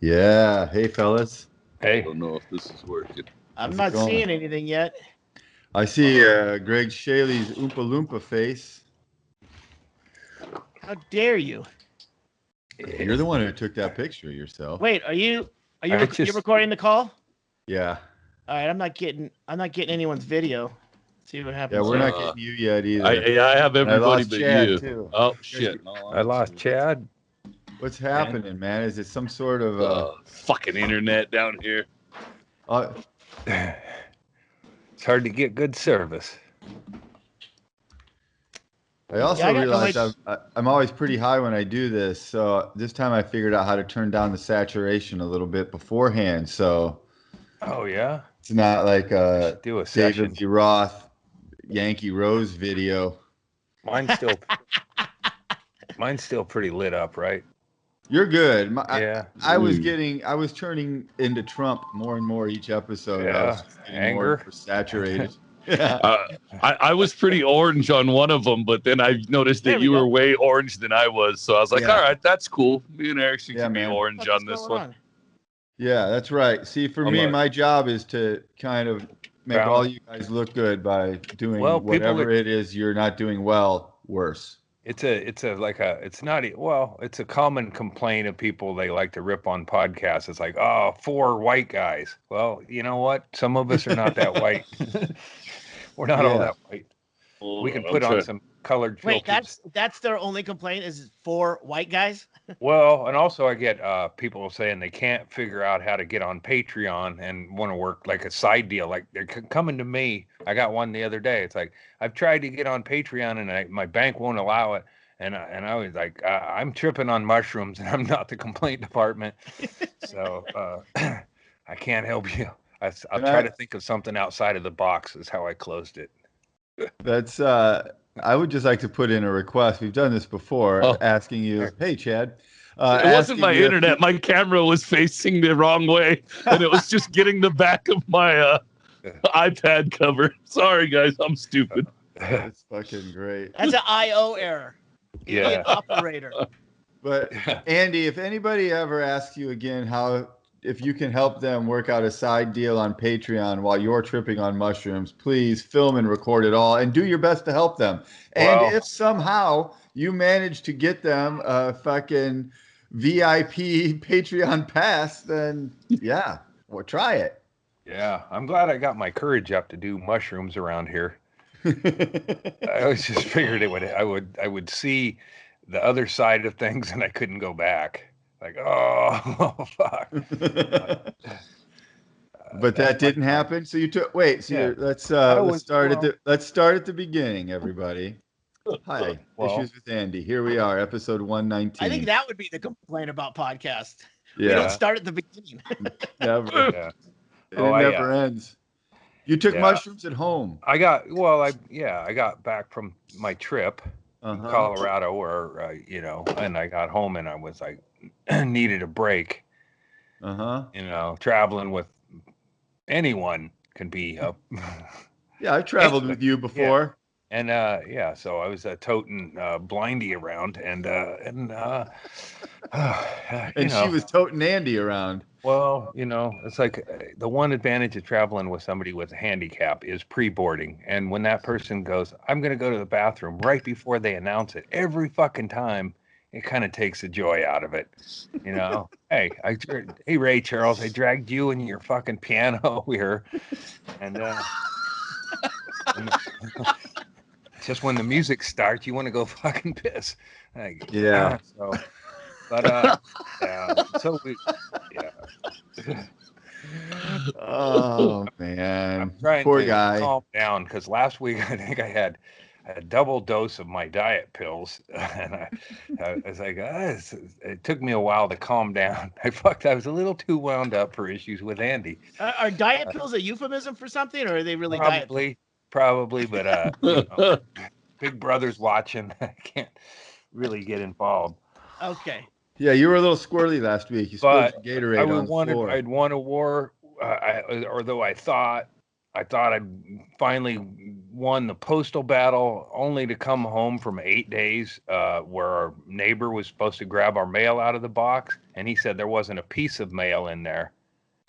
Yeah. Hey, fellas. I Hey, don't know if this is working. How's I'm it not going? seeing anything yet. I see Greg Shaley's Oompa Loompa face. How dare you? You're the one who took that picture of yourself. Wait, are you I you're recording the call? Yeah. All right, I'm not getting anyone's video. See what happens. Yeah, we're here. not getting you yet either. I have And I everybody lost but Chad, you. too. Oh shit! No, I lost Chad. What's happening, man? Is it some sort of fucking internet down here. It's hard to get good service. I also Yeah, I got no realized I'm always pretty high when I do this. So this time I figured out how to turn down the saturation a little bit beforehand. So Oh yeah, it's not like a do a session. David Lee Roth Yankee Rose video. Mine's still pretty lit up, right? You're good. Yeah. I was turning into Trump more and more each episode. I was Yeah. just getting more Anger. saturated. Yeah. I was pretty orange on one of them, but then I noticed There that we you go. were way orange than I was. So I was like, Yeah. all right, that's cool. Me and Erickson Yeah, can be man. orange What's on this going one. on? Yeah, that's right. See, for I'm me, a- my job is to kind of make Balance. all you guys look good by doing Well, people whatever are- it is you're not doing well worse. It's a common complaint of people. They like to rip on podcasts. It's like, oh, 4 white guys. Well, you know what? Some of us are not that white. We're not all Yeah. that white. We can I'm put on trying- some colored Wait, filters. that's their only complaint is 4 white guys? Well, and also I get people saying they can't figure out how to get on Patreon and want to work like a side deal. Like they're coming to me. I got one the other day. It's like, I've tried to get on Patreon and my bank won't allow it. And I was like, I'm tripping on mushrooms and I'm not the complaint department. So I can't help you. I'll try to think of something outside of the box is how I closed it. That's I would just like to put in a request. We've done this before, Oh. asking you, hey Chad. It wasn't asking my you if internet. My camera was facing the wrong way, and it was just getting the back of my iPad cover. Sorry, guys, I'm stupid. That's fucking great. That's an IO error. Yeah. Idiot operator. But Andy, if anybody ever asks you again if you can help them work out a side deal on Patreon while you're tripping on mushrooms, please film and record it all and do your best to help them. And Well- if somehow you manage to get them a fucking VIP Patreon pass, then yeah, well, try it. Yeah, I'm glad I got my courage up to do mushrooms around here. I always just figured I would see the other side of things and I couldn't go back. Like, oh, fuck. But that didn't happen. So you took Yeah. let's was- start well- let's start at the beginning, everybody. Hi, Well- Issues with Andy. Here we are, episode 119. I think that would be the complaint about podcasts. We yeah, don't start at the beginning. never. Yeah. It Oh, never ends. You took Yeah. mushrooms at home. I got back from my trip in Uh-huh. Colorado where, and I got home and I was like, needed a break, Uh-huh. traveling with anyone can be up. Yeah, I've traveled with you before. And so I was toting Blindy around and And she was toting Andy around. Well, it's like the one advantage of traveling with somebody with a handicap is pre-boarding. And when that person goes, I'm going to go to the bathroom right before they announce it, every fucking time, it kind of takes the joy out of it. Hey, hey, Ray Charles, I dragged you and your fucking piano here. And just when the music starts, you want to go fucking piss. Like, Yeah. Oh man, I'm trying poor to guy. calm down because last week I think I had a double dose of my diet pills, and I was like, it took me a while to calm down. I was a little too wound up for issues with Andy. Are diet pills a euphemism for something, or are they really diet? Probably, but Big Brother's watching. I can't really get involved. Okay. Yeah, you were a little squirrely last week. You spilled But your Gatorade on the floor. I'd won a war, although I thought I'd finally won the postal battle only to come home from 8 days where our neighbor was supposed to grab our mail out of the box, and he said there wasn't a piece of mail in there.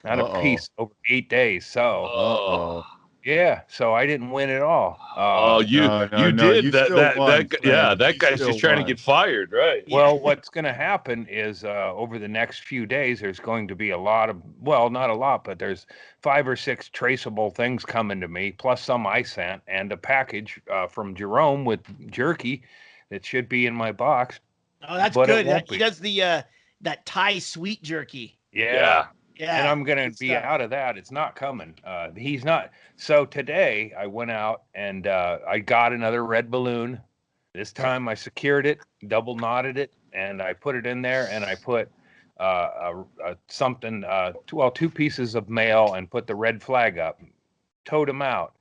Not a piece over 8 days. So, yeah, so I didn't win at all. You did you that. still That won, yeah, friend. that You guy's still just trying to won. get fired, right? Well, what's going to happen is over the next few days, there's going to be a lot of, well, not a lot, but there's 5 or 6 traceable things coming to me, plus some I sent, and a package from Jerome with jerky that should be in my box. Oh, that's but good. it won't He be. does the that Thai sweet jerky. Yeah. Yeah. And I'm going good to be stuff. out of that. It's not coming. He's not. So today I went out and I got another red balloon. This time I secured it, double knotted it, and I put it in there, and I put something, 2 pieces of mail, and put the red flag up, towed him out.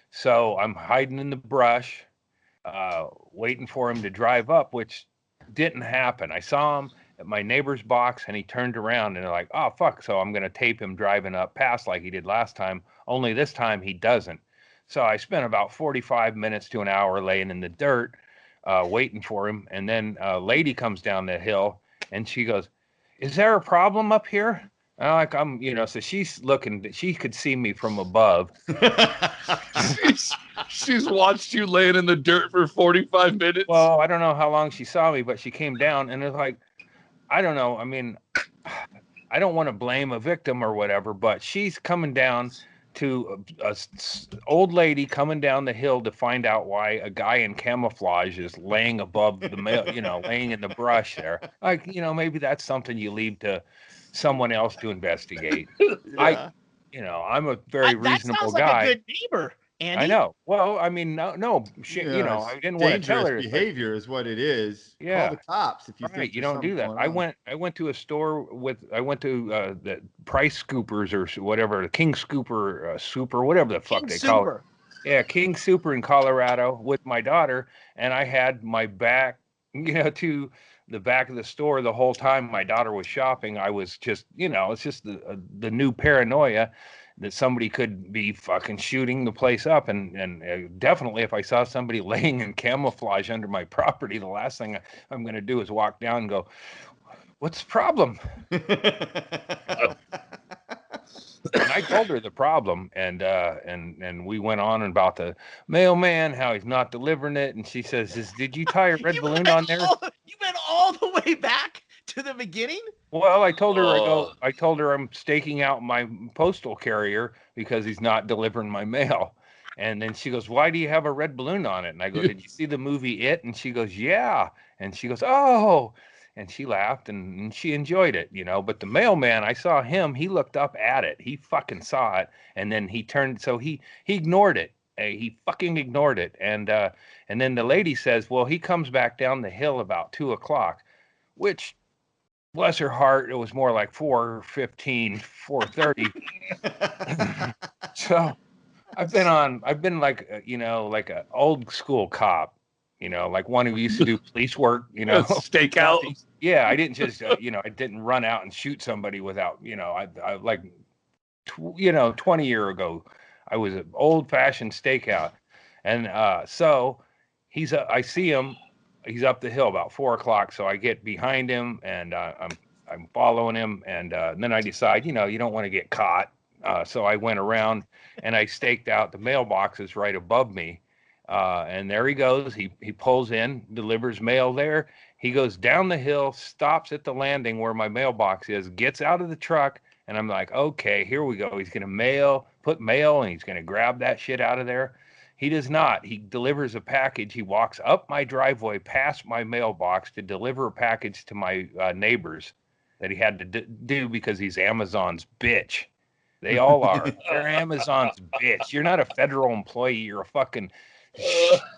So I'm hiding in the brush, waiting for him to drive up, which didn't happen. I saw him at my neighbor's box, and he turned around, and they're like, oh, fuck. So I'm going to tape him driving up past like he did last time, only this time he doesn't. So I spent about 45 minutes to an hour laying in the dirt, waiting for him. And then a lady comes down the hill, and she goes, is there a problem up here? So she's looking, she could see me from above. She's watched you laying in the dirt for 45 minutes. Well, I don't know how long she saw me, but she came down, and it's like, I don't know. I mean, I don't want to blame a victim or whatever, but she's coming down to a old lady coming down the hill to find out why a guy in camouflage is laying above the mail, laying in the brush there. Like, maybe that's something you leave to someone else to investigate. Yeah. I'm a very that reasonable sounds guy. like a good neighbor, Andy. I know. Well, I mean, no, shit, I didn't want to tell her. Dangerous behavior is what it is. Yeah. Call the cops if you Right, think you there's don't do something that. going on. I went to a store I went to the Price Scoopers or whatever, the King Scooper, Super, whatever the fuck King they call it. Super. Yeah, King Super in Colorado with my daughter, and I had my back, to the back of the store the whole time my daughter was shopping. I was just, it's just the new paranoia that somebody could be fucking shooting the place up, and definitely if I saw somebody laying in camouflage under my property, the last thing I'm going to do is walk down and go, what's the problem? And I told her the problem, and we went on about the mailman, how he's not delivering it, and she says, did you tie a red balloon on there? You went all the way back to the beginning? Well, I told her I told her I'm staking out my postal carrier because he's not delivering my mail. And then she goes, why do you have a red balloon on it? And I go, did you see the movie It? And she goes, yeah. And she goes, oh. And she laughed and she enjoyed it, But the mailman, I saw him, he looked up at it. He fucking saw it. And then he turned, so he ignored it. He fucking ignored it. And then the lady says, well, he comes back down the hill about 2:00, which, bless her heart, it was more like 4:15, 4:30. So I've been like, like an old school cop, like one who used to do police work, stakeout. Yeah, I didn't just, I didn't run out and shoot somebody without, I like, 20 years ago, I was an old fashioned stakeout. And so I see him. He's up the hill about 4:00. So I get behind him and I'm following him. And then I decide, you don't want to get caught. So I went around and I staked out the mailboxes right above me. And there he goes. He pulls in, delivers mail there. He goes down the hill, stops at the landing where my mailbox is, gets out of the truck. And I'm like, okay, here we go. He's going to put mail, and he's going to grab that shit out of there. He does not. He delivers a package. He walks up my driveway past my mailbox to deliver a package to my neighbors that he had to do because he's Amazon's bitch. They all are. They're Amazon's bitch. You're not a federal employee. You're a fucking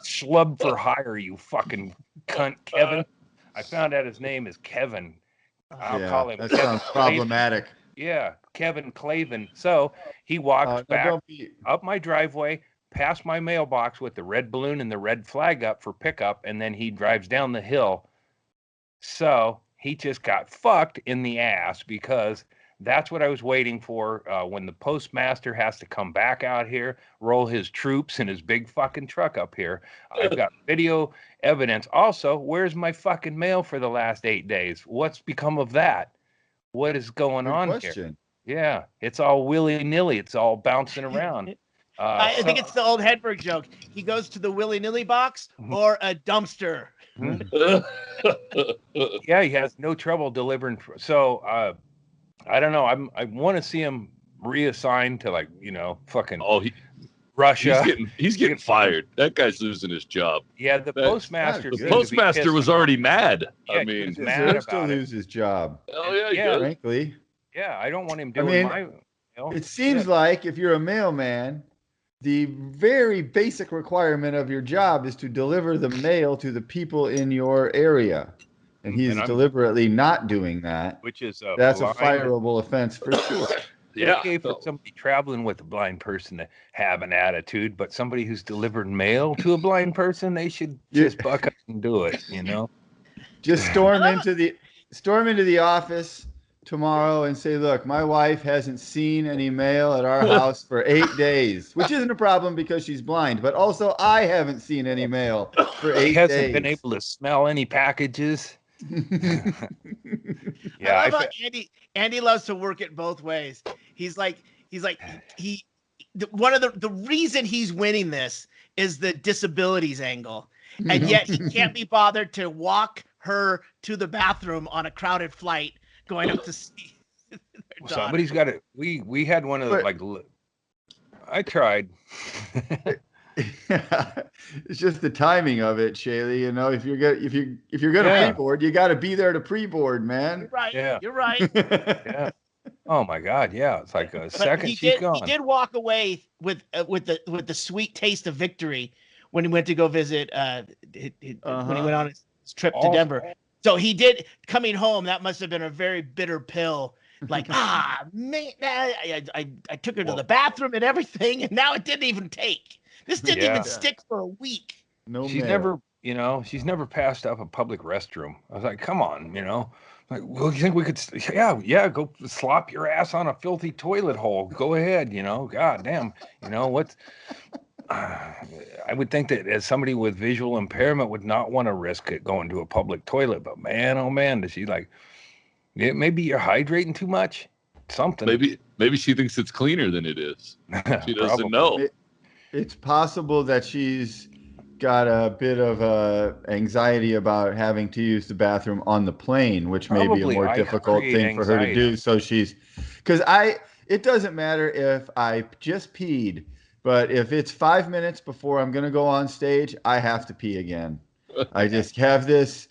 schlub for hire, you fucking cunt, Kevin. I found out his name is Kevin. I'll call him that Kevin sounds problematic. Yeah, Kevin Clavin. So he walks back up my driveway, past my mailbox with the red balloon and the red flag up for pickup, and then he drives down the hill. So he just got fucked in the ass because That's what I was waiting for. When the postmaster has to come back out here, roll his troops in his big fucking truck up here. I've got video evidence. Also, where's my fucking mail for the last 8 days? What's become of that? What is going on here? Yeah, it's all willy-nilly. It's all bouncing around. I think it's the old Hedberg joke. He goes to the willy-nilly box or a dumpster. Yeah, he has no trouble delivering. So I don't know. I want to see him reassigned to, like, you know, fucking Russia. He's getting fired. That guy's losing his job. Yeah, the postmaster. The postmaster was already mad. Yeah, I mean, he deserves to lose his job. Oh yeah, frankly. Yeah, I don't want him doing my. You know, it seems like if you're a mailman, the very basic requirement of your job is to deliver the mail to the people in your area. And he's deliberately not doing that. Which is that's a fireable offense for sure. Yeah. Okay for somebody traveling with a blind person to have an attitude, but somebody who's delivered mail to a blind person, they should just buck up and do it, you know? Just storm into the office tomorrow and say, look, my wife hasn't seen any mail at our house for 8 days, which isn't a problem because she's blind, but also I haven't seen any mail for 8 days. He hasn't been able to smell any packages. Yeah, I love how Andy loves to work it both ways. One of the reason he's winning this is the disabilities angle, and yet he can't be bothered to walk her to the bathroom on a crowded flight going up to see somebody's got it. We had one of the, like, I tried. It's just the timing of it, Shaylee. You know, if you're gonna pre-board, you got to be there to pre-board, man. You're right. Yeah. You're right. Yeah. Oh my God. Yeah. It's like a second she's gone. He did walk away with the sweet taste of victory when he went to go visit. When he went on his trip to Denver. So he did coming home. That must have been a very bitter pill. Like, man, I took her to the bathroom and everything, and now it didn't even take. This didn't even stick for a week. She's never passed up a public restroom. I was like, come on, you know. Like, well, you think we could? Yeah, go slop your ass on a filthy toilet hole. Go ahead, you know. God damn, you know what? I would think that as somebody with visual impairment would not want to risk it going to a public toilet. But man, oh man, does she like? Yeah, maybe you're hydrating too much. Something. Maybe she thinks it's cleaner than it is. She doesn't know. It's possible that she's got a bit of anxiety about having to use the bathroom on the plane, which may be a more difficult thing for her to do. So it doesn't matter if I just peed, but if it's 5 minutes before I'm going to go on stage, I have to pee again. I just have this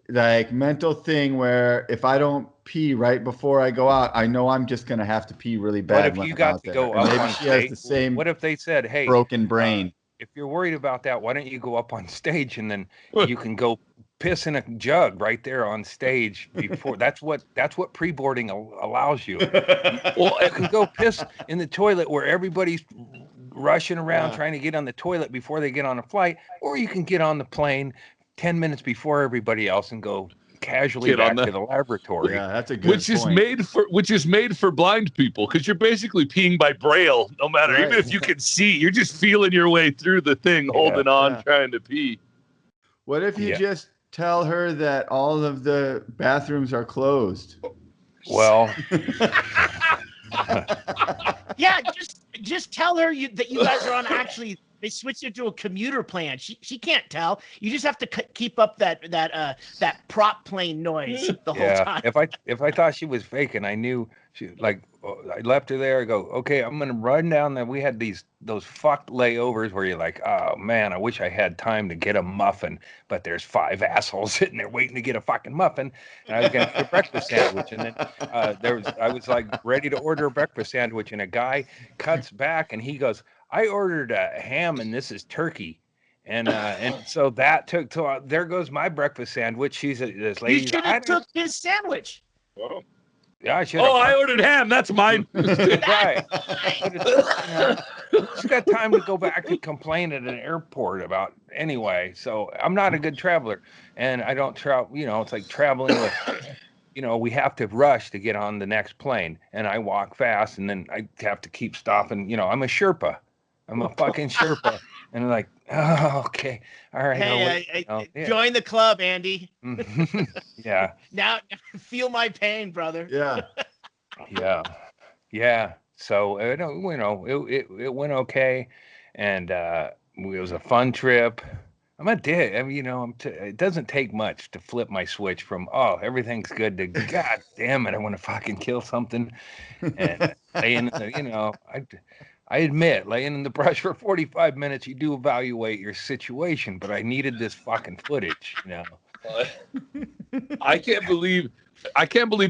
like mental thing where if I don't pee right before I go out, I know I'm just going to have to pee really bad. What if you got to go up on stage? Has the same what if they said, hey, broken brain. If you're worried about that, why don't you go up on stage and then you can go piss in a jug right there on stage before? That's what pre-boarding allows you. Well, you can go piss in the toilet where everybody's rushing around trying to get on the toilet before they get on a flight, or you can get on the plane 10 minutes before everybody else and go casually back to the laboratory. Yeah, that's a good which is made for blind people, because you're basically peeing by braille. No matter, even if you can see, you're just feeling your way through the thing, holding on, trying to pee. What if you just tell her that all of the bathrooms are closed? Well, yeah, just tell her that you guys are on actually. They switched it to a commuter plan. She can't tell. You just have to keep up that prop plane noise the whole time. If I thought she was faking, I knew she I left her there. I go, okay, I'm gonna run down there. We had those fucked layovers where you're like, oh man, I wish I had time to get a muffin, but there's 5 assholes sitting there waiting to get a fucking muffin, and I was gonna get a breakfast sandwich, and then I was like ready to order a breakfast sandwich, and a guy cuts back and he goes, I ordered a ham and this is turkey. And so that took till there goes my breakfast sandwich. This lady. You should have took his sandwich. Oh. Yeah, I should. Oh, I ordered ham. That's mine. Right. She's got time to go back and complain at an airport about anyway. So I'm not a good traveler, and I don't travel. You know, it's like traveling with we have to rush to get on the next plane. And I walk fast, and then I have to keep stopping. I'm a Sherpa. I'm a fucking Sherpa. And I'm like, oh, okay. All right. Hey, join the club, Andy. Yeah. Now feel my pain, brother. Yeah. Yeah. So, it went okay. And it was a fun trip. I'm a dick. I mean, it doesn't take much to flip my switch from, everything's good to, God damn it, I want to fucking kill something. And laying, I admit, laying in the brush for 45 minutes, you do evaluate your situation, but I needed this fucking footage, I can't believe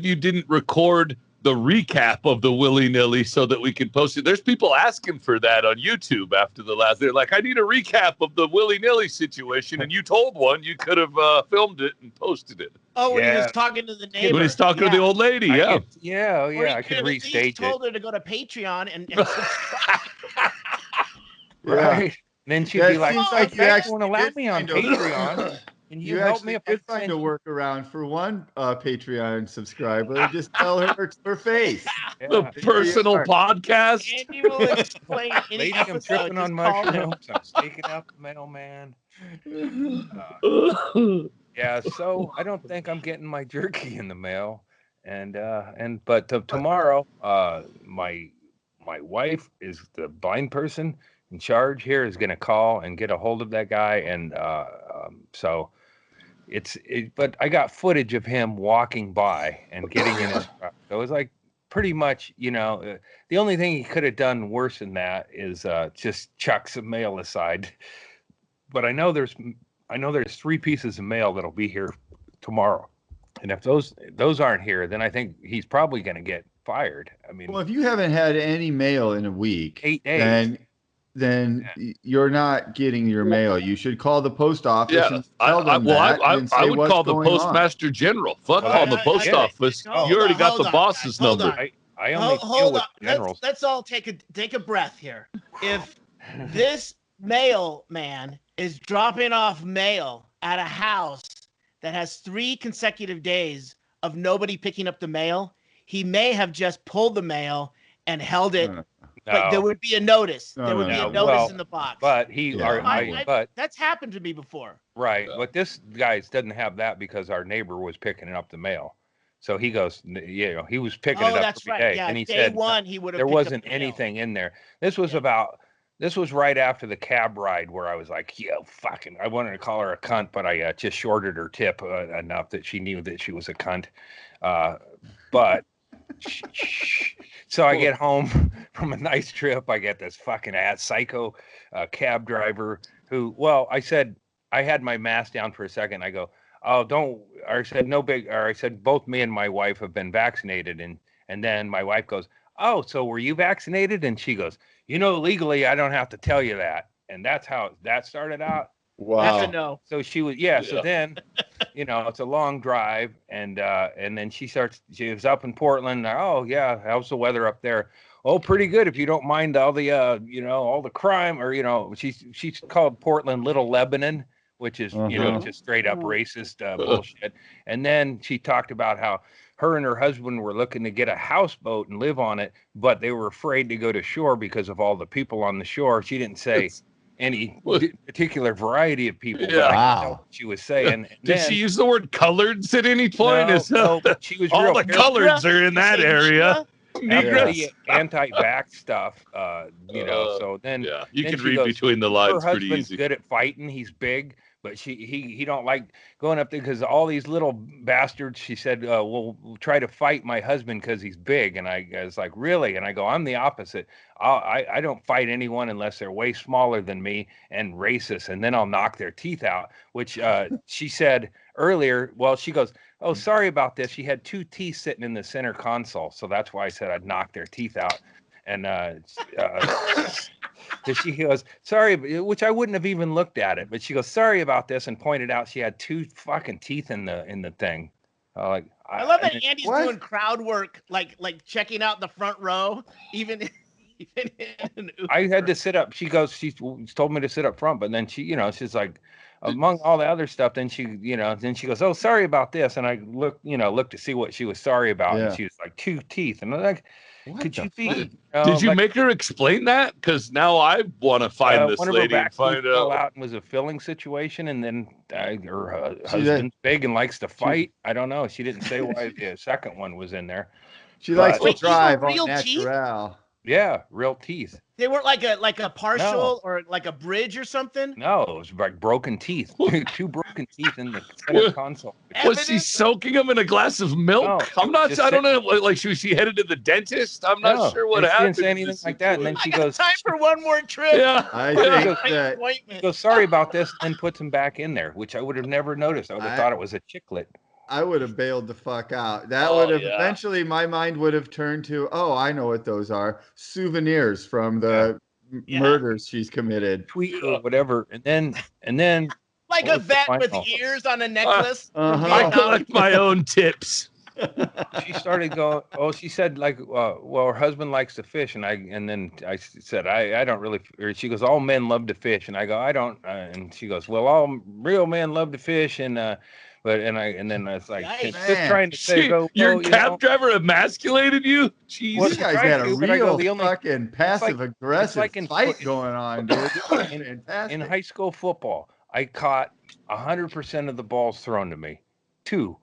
you didn't record the recap of the willy-nilly so that we can post it. There's people asking for that on YouTube after the last. They're like, I need a recap of the willy-nilly situation, and you told one. You could have filmed it and posted it. Oh, when he was talking to the neighbor. When he's talking to the old lady, I could restage it. Told her to go to Patreon and right. Then she'd be like, you actually won't allow me on Patreon. And you help me if I find a workaround for one Patreon subscriber. Just tell her to her face. The personal podcast. Andy will explain any Lady, I'm tripping on mushrooms. I'm staking out the mailman. So I don't think I'm getting my jerky in the mail. But tomorrow, my wife is the blind person in charge here, is going to call and get a hold of that guy, and so but I got footage of him walking by and getting in his truck. So it was like pretty much, the only thing he could have done worse than that is just chuck some mail aside. But I know there's 3 pieces of mail that'll be here tomorrow, and if those aren't here, then I think he's probably going to get fired. I mean, well, if you haven't had any mail in a week, 8 days. Then you're not getting your mail. You should call the post office and tell them I would call the Postmaster General. Fuck calling the post office. You already got the boss's number. I only deal with generals. Let's all take a breath here. If this mailman is dropping off mail at a house that has 3 consecutive days of nobody picking up the mail, he may have just pulled the mail and held it. But there would be a notice. There would be a notice in the box. But that's happened to me before. Right. But this guy doesn't have that because our neighbor was picking up the mail. So he goes, he was picking it up every day. Yeah, and he day said one, he would have there wasn't anything in there. This was right after the cab ride where I was like, fucking, I wanted to call her a cunt, but I just shorted her tip enough that she knew that she was a cunt. But so I get home from a nice trip. I get this fucking psycho cab driver who, I said, I had my mask down for a second. I go, I said, no big, or I said, both me and my wife have been vaccinated. And then my wife goes, oh, so were you vaccinated? And she goes, legally, I don't have to tell you that. And that's how that started out. Wow. That's a no. So she was, so then, it's a long drive. And then she was up in Portland. Oh yeah. How's the weather up there? Oh, pretty good. If you don't mind all the, all the crime, or, she's called Portland Little Lebanon, which is, just straight up racist bullshit. And then she talked about how her and her husband were looking to get a houseboat and live on it, but they were afraid to go to shore because of all the people on the shore. She didn't say any particular variety of people. Yeah. Wow. What she was saying. Did she use the word coloreds at any point? No, but she was all the coloreds are in that area. The anti-vax stuff, so then you can read between the lines pretty easy. Her husband's good at fighting. He's big, but he don't like going up there because all these little bastards, she said, will try to fight my husband because he's big. And I was like, really? And I go, I'm the opposite. I don't fight anyone unless they're way smaller than me and racist, and then I'll knock their teeth out, which she said earlier. Well, she goes, oh, sorry about this. She had 2 teeth sitting in the center console, so that's why I said I'd knock their teeth out. And she goes, sorry, which I wouldn't have even looked at it, but she goes, sorry about this, and pointed out she had 2 fucking teeth in the thing. I love that Andy's doing crowd work, like checking out the front row, even in I had to sit up. She goes, she told me to sit up front, but then she's like, among all the other stuff, then she goes, "Oh, sorry about this," and I looked to see what she was sorry about, and she was like, 2 teeth, and I'm like, could you be? Did you make her explain that? Because now I want to find this lady and find out. It was a filling situation, and then her husband's big and likes to fight. I don't know. She didn't say why the second one was in there. She likes to drive on natural. Yeah, real teeth. They weren't like a partial or like a bridge or something? No, it was like broken teeth. Two broken teeth in the center console. Was she soaking them in a glass of milk? No, I don't know. Like, was she headed to the dentist? I'm not sure what happened. She didn't say anything like that. And then she goes, time for one more trip. Yeah. I think that. She goes, sorry about this, and puts them back in there, which I would have never noticed. I would have thought it was a chiclet. I would have bailed the fuck out. That would have eventually, my mind would have turned to, oh, I know what those are. Souvenirs from the murders she's committed. Tweet or whatever. And then like a vet with ears on a necklace. I collect my own tips. She started going, she said like, well, her husband likes to fish. And then I said, I don't really, or she goes, all men love to fish. And I go, I don't. And she goes, well, all real men love to fish. And then I was like, just trying to say, your cab driver emasculated you? Jeez. Well, you guys had a real fucking passive-aggressive fight going on, dude. In high school football, I caught 100% of the balls thrown to me. 2.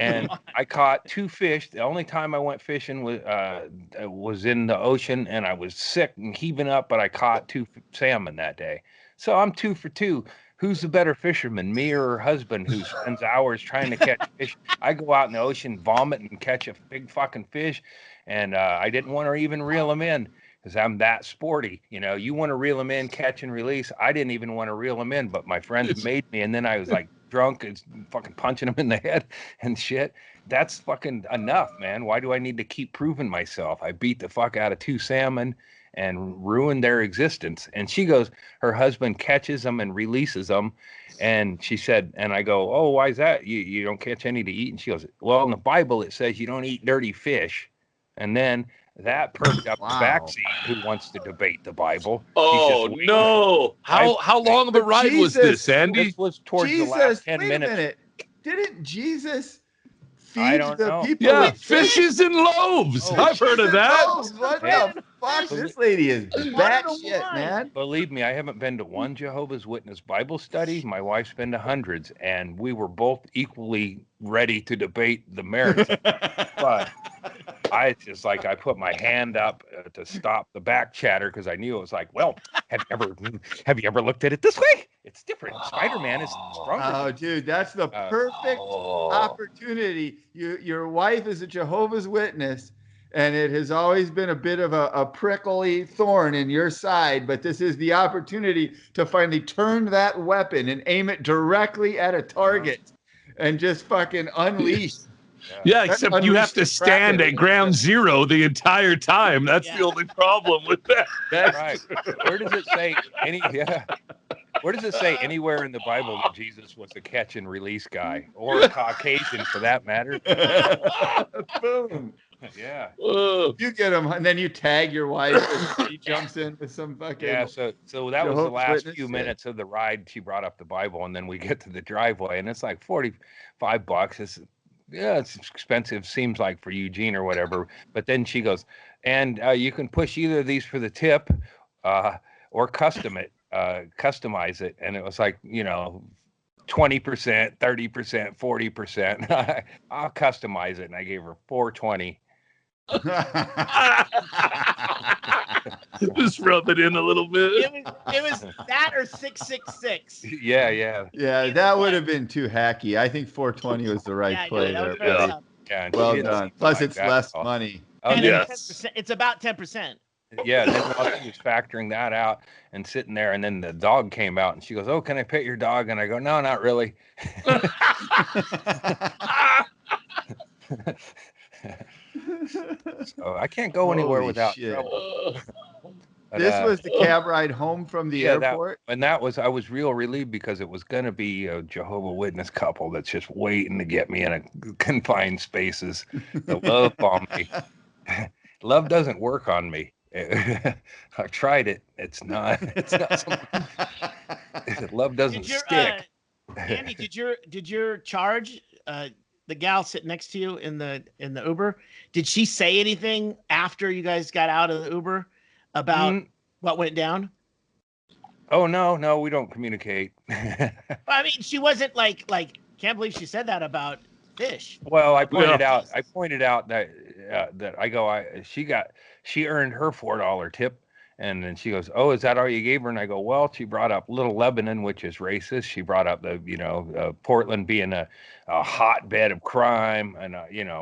And I caught 2 fish. The only time I went fishing was in the ocean, and I was sick and heaving up, but I caught 2 salmon that day. So I'm 2 for 2. Who's the better fisherman, me or her husband, who spends hours trying to catch fish? I go out in the ocean, vomit, and catch a big fucking fish, and I didn't want to even reel them in because I'm that sporty. You want to reel them in, catch and release. I didn't even want to reel them in, but my friends made me, and then I was like drunk and fucking punching them in the head and shit. That's fucking enough, man. Why do I need to keep proving myself? I beat the fuck out of 2 salmon and ruin their existence. And she goes, her husband catches them and releases them. And she said, and I go, oh, why is that? You don't catch any to eat? And she goes, well, in the Bible, it says you don't eat dirty fish. And then that perked up the backseat who wants to debate the Bible. Oh, no. How long of a ride was this, Andy? This was towards the last 10 minutes. Wait a minute. Didn't Jesus feed the people with fishes and loaves? I've heard of that. What the fuck? This lady is batshit, man. Believe me, I haven't been to one Jehovah's Witness Bible study. My wife's been to hundreds, and we were both equally ready to debate the merits. But I put my hand up to stop the back chatter because I knew it was like, well, have you ever looked at it this way? It's different. Spider-Man is stronger. Oh, dude, that's the perfect opportunity. Your wife is a Jehovah's Witness, and it has always been a bit of a prickly thorn in your side, but this is the opportunity to finally turn that weapon and aim it directly at a target and just fucking unleash. Yeah, except you have to stand at ground zero the entire time. That's the only problem with that. That's right. Where does it say Where does it say anywhere in the Bible that Jesus was a catch and release guy, or a Caucasian for that matter? Boom. Yeah. You get him, and then you tag your wife, and she jumps in with some fucking. Yeah. So that was the last few minutes of the ride. She brought up the Bible, and then we get to the driveway, and it's like $45. It's expensive, seems like, for Eugene or whatever. But then she goes, and you can push either of these for the tip, or customize it. And it was like, 20%, 30%, 40%. I'll customize it, and I gave her $4.20. Just rub it in a little bit. It was that or 666. Yeah. That would have been too hacky. I think 420 was the right play there. Yeah, well done. Plus, it's less money. And it's about 10%. Yeah, then while she was factoring that out and sitting there, and then the dog came out, and she goes, "Oh, can I pet your dog?" And I go, "No, not really." So I can't go anywhere without trouble. But, this was the cab ride home from the airport? I was real relieved because it was going to be a Jehovah's Witness couple that's just waiting to get me in a confined spaces. The love bomb me. Love doesn't work on me. I've tried it. It's not. It's not. Love doesn't stick. Andy, did your charge the gal sitting next to you in the Uber? Did she say anything after you guys got out of the Uber about what went down? Oh no, we don't communicate. I mean, she wasn't like can't believe she said that about fish. Well, I pointed out that she earned her $4 tip, and then she goes, "Oh, is that all you gave her?" And I go, "Well, she brought up Little Lebanon, which is racist. She brought up the Portland being a hotbed of crime, and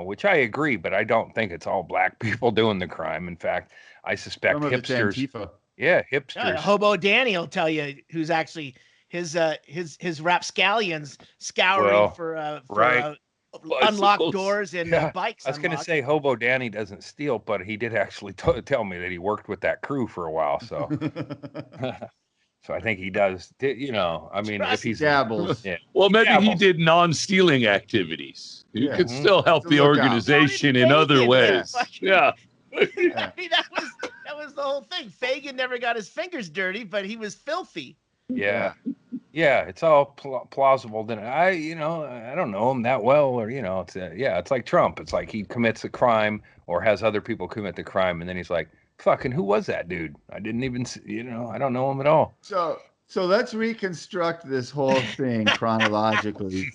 which I agree, but I don't think it's all black people doing the crime. In fact, I suspect hipsters." Yeah, hipsters. Hobo Danny will tell you who's actually his rapscallions scouring for unlocked doors and bikes. I was going to say Hobo Danny doesn't steal, but he did actually tell me that he worked with that crew for a while. So, so I think he does. I mean, if he's dabbles, well, maybe he did non-stealing activities. You could still help the organization in other ways. Yeah. I mean, that was the whole thing. Fagin never got his fingers dirty, but he was filthy. Yeah, it's all plausible. Then I don't know him that well, or it's like Trump. It's like he commits a crime or has other people commit the crime, and then he's like, "Fucking, who was that dude? I didn't even, I don't know him at all." So let's reconstruct this whole thing chronologically.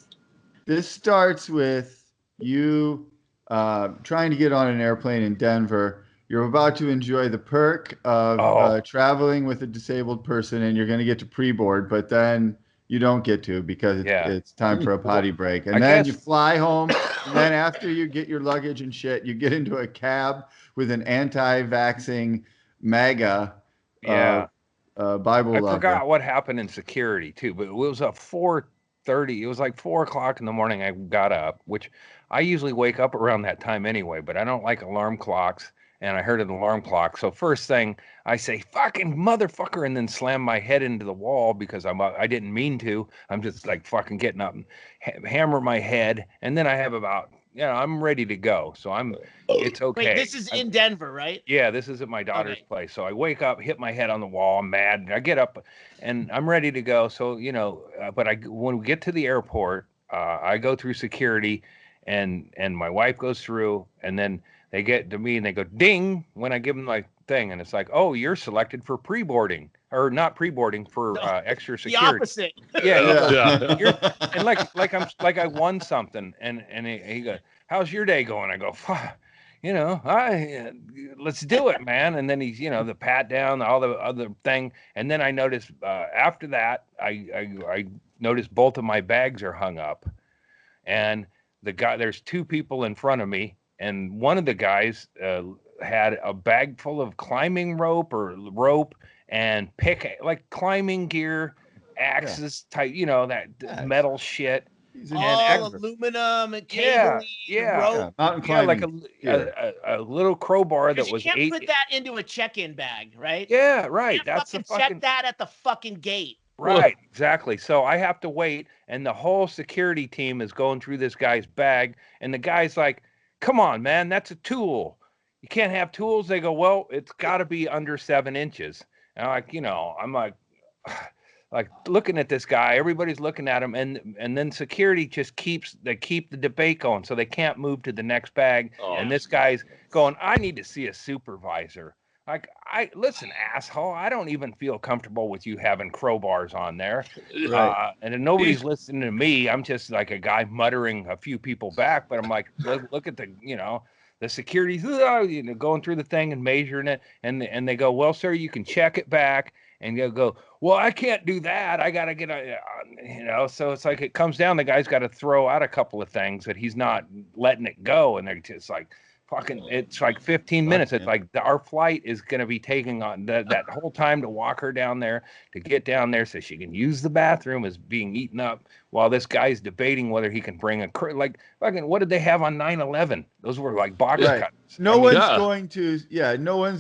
This starts with you trying to get on an airplane in Denver. You're about to enjoy the perk of traveling with a disabled person, and you're going to get to pre-board, but then you don't get to because it's time for a potty break. And then you fly home, and then after you get your luggage and shit, you get into a cab with an anti-vaxxing MAGA Bible lover. I forgot what happened in security, too, but it was at 4:30. It was like 4 o'clock in the morning I got up, which I usually wake up around that time anyway, but I don't like alarm clocks. And I heard an alarm clock. So first thing I say, "Fucking motherfucker," and then slam my head into the wall because I didn't mean to. I'm just like fucking getting up and hammer my head. And then I have about, I'm ready to go. So it's okay. Wait, this is in Denver, right? Yeah, this is at my daughter's place. So I wake up, hit my head on the wall. I'm mad. And I get up and I'm ready to go. So, but when we get to the airport, I go through security and my wife goes through, and then they get to me and they go ding when I give them my thing, and it's like, "Oh, you're selected for pre-boarding, or not pre-boarding, for extra security." The opposite. Yeah. And like I won something, and he goes, "How's your day going?" I go, "Fuck, let's do it, man." And then he's, the pat down, all the other thing, and then I noticed after that, I noticed both of my bags are hung up, and there's two people in front of me. And one of the guys had a bag full of climbing rope and climbing gear, axes type, that metal shit. All aluminum and cabling, rope. Mountain climbing. Like a little crowbar that was you can't put that into a check-in bag, right? Yeah, right. That's check that at the fucking gate. Right, exactly. So I have to wait, and the whole security team is going through this guy's bag, and the guy's like, "Come on, man, that's a tool. You can't have tools." They go, "Well, it's got to be under 7 inches." And I'm like looking at this guy. Everybody's looking at him, and then security just keep the debate going, so they can't move to the next bag. And this guy's going, "I need to see a supervisor." Like, listen, asshole, I don't even feel comfortable with you having crowbars on there. Right. And nobody's listening to me. I'm just like a guy muttering a few people back, but I'm like, look at the security's, going through the thing and measuring it. And they go, "Well, sir, you can check it back." And you'll go, "Well, I can't do that. I got to get so it's like, it comes down. The guy's got to throw out a couple of things that he's not letting it go. And they're just like, it's like 15 minutes. It's like our flight is going to be taking on that whole time to walk her down there, to get down there so she can use the bathroom, is being eaten up while this guy's debating whether he can bring what did they have on 9/11? Those were like box cutters. No one's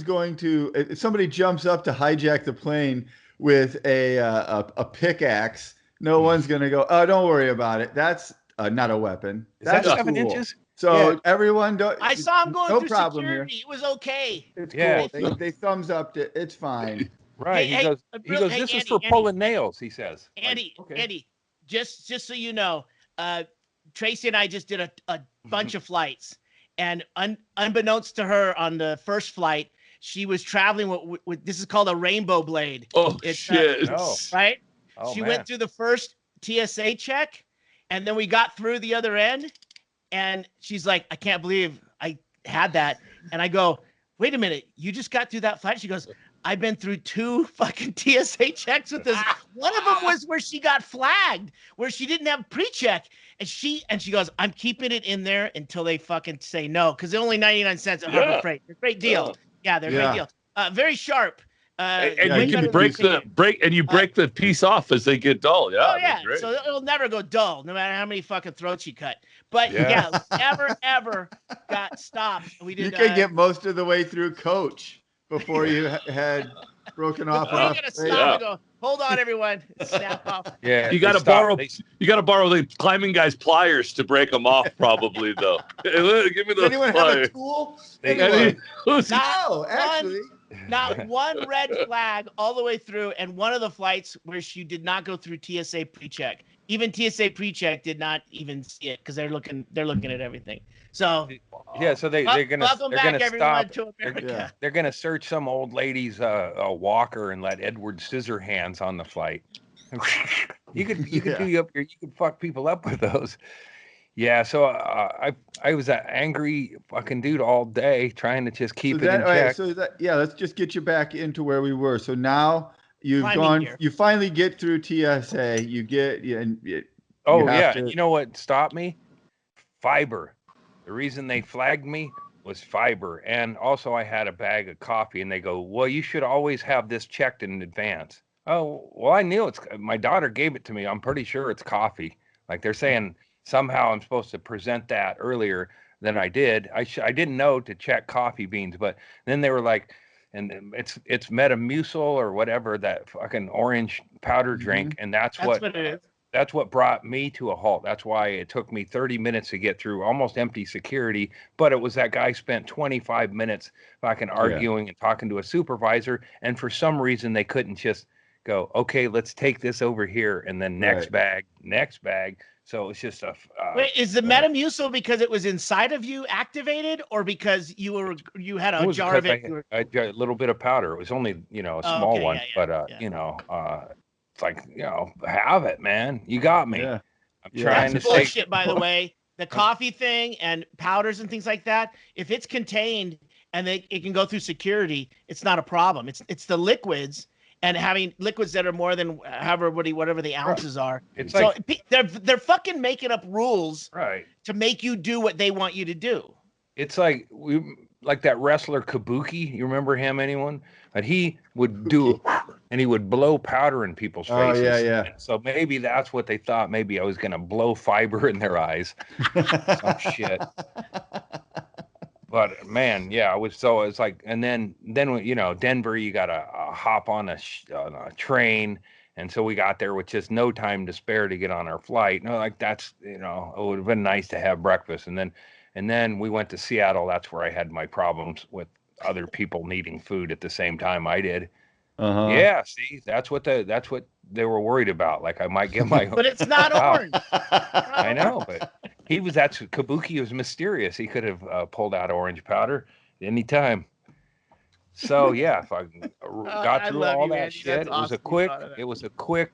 going to, if somebody jumps up to hijack the plane with a pickaxe, no one's going to go, "Oh, don't worry about it. That's not a weapon." Is that 7 inches? So Yeah. everyone, I saw him going no through problem security. here. It was okay. It's Yeah. cool. They thumbs up to it's fine. Right. Hey, hey, He goes, hey, this is Andy, for Andy, pulling nails, he says. Like, Andy, okay. Andy, just so you know, Tracy and I just did a bunch of flights, and unbeknownst to her, on the first flight, she was traveling with this is called a rainbow blade. Oh It's, shit! Right? Oh, She man. went through the first TSA check, and then we got through the other end, and she's like, "I can't believe I had that," and I go, "Wait a minute, you just got through that flight?" She goes, I've been through 2 fucking TSA checks with this. One of them was where she got flagged, where she didn't have pre-check. And she goes, I'm keeping it in there until they fucking say no. Because they're only 99 cents at Harbor Freight. They're a great deal. Yeah, they're a great deal. Very sharp. And Yeah, you you can can break do- the piece off as they get dull. Yeah. Oh yeah, great. so it'll never go dull, no matter how many fucking throats you cut. But Yeah. ever got stopped. We did. You can get most of the way through coach before you had broken off Before you enough. gotta stop and go, hold on, everyone, snap off. Yeah. You they gotta stop- borrow. they- You gotta borrow the climbing guy's pliers to break them off, probably though. Give me Does those anyone have a pliers. tool? They- Anyone? Not Actually. Not one red flag all the way through, and one of the flights where she did not go through TSA pre-check. Even TSA pre-check did not even see it because they're looking at everything. So Yeah, so they're gonna welcome they're back gonna everyone stop. to America. They're gonna search some old lady's a walker and let Edward Scissorhands on the flight. you could do up here. You could fuck people up with those. Yeah, so I was an angry fucking dude all day trying to just keep it in check. Let's just get you back into where we were. So now you've Climbing gear. you finally get through TSA. You get You know what stopped me? Fiber. The reason they flagged me was fiber, and also I had a bag of coffee, and they go, "Well, you should always have this checked in advance." Oh, well, I knew my daughter gave it to me. I'm pretty sure it's coffee. Like they're saying somehow I'm supposed to present that earlier than I did. I didn't know to check coffee beans, but then they were like, and it's Metamucil or whatever, that fucking orange powder drink, and that's what it is. That's what brought me to a halt. That's why it took me 30 minutes to get through almost empty security. But it was that guy spent 25 minutes fucking arguing and talking to a supervisor. And for some reason, they couldn't just go, okay, let's take this over here. And then next bag. So it's just Wait, is the Metamucil because it was inside of you activated, or because you had a jar of it? I had a little bit of powder. It was only, a small one, but it's like, have it, man. You got me. Yeah. I'm trying That's to bullshit, by the way. The coffee thing and powders and things like that, if it's contained and it can go through security, it's not a problem. It's the liquids, and having liquids that are more than whatever the ounces are. It's so like they're fucking making up rules to make you do what they want you to do. It's like that wrestler Kabuki. You remember him? Anyone? But he would do, and he would blow powder in people's faces. Oh yeah. And so maybe that's what they thought. Maybe I was gonna blow fiber in their eyes. Some shit. But man, yeah, it's like, and then Denver, you gotta hop on a train, and so we got there with just no time to spare to get on our flight. No, like that's it would have been nice to have breakfast, and then we went to Seattle. That's where I had my problems with other people needing food at the same time I did. Yeah, see, that's what they were worried about. Like I might get my but it's not orange. I know, but Kabuki was mysterious. He could have pulled out orange powder anytime. So yeah, if I got through all that shit, it was a quick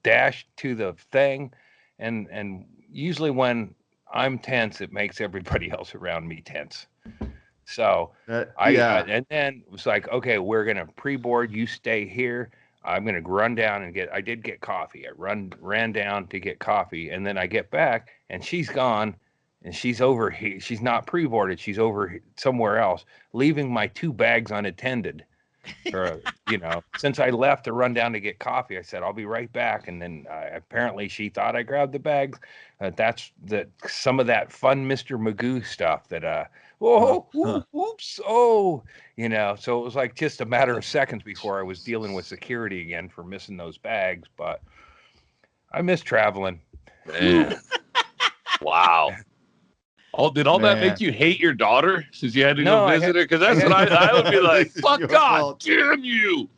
dash to the thing, and usually when I'm tense, it makes everybody else around me tense. So and then it was like, okay, we're gonna pre-board. You stay here. I'm gonna run down and I did get coffee. I ran down to get coffee, and then I get back, and she's gone, and she's over here. She's not pre-boarded. She's over somewhere else, leaving my 2 bags unattended. Since I left to run down to get coffee, I said I'll be right back, and then apparently she thought I grabbed the bags. That's some of that fun Mr. Magoo stuff that oops, so it was like just a matter of seconds before I was dealing with security again for missing those bags. But I miss traveling. Man. Wow. Did all that Man. make you hate your daughter since you had to No, go I visit had- her? Because that's I what I would be like, This is fuck your God fault. damn you.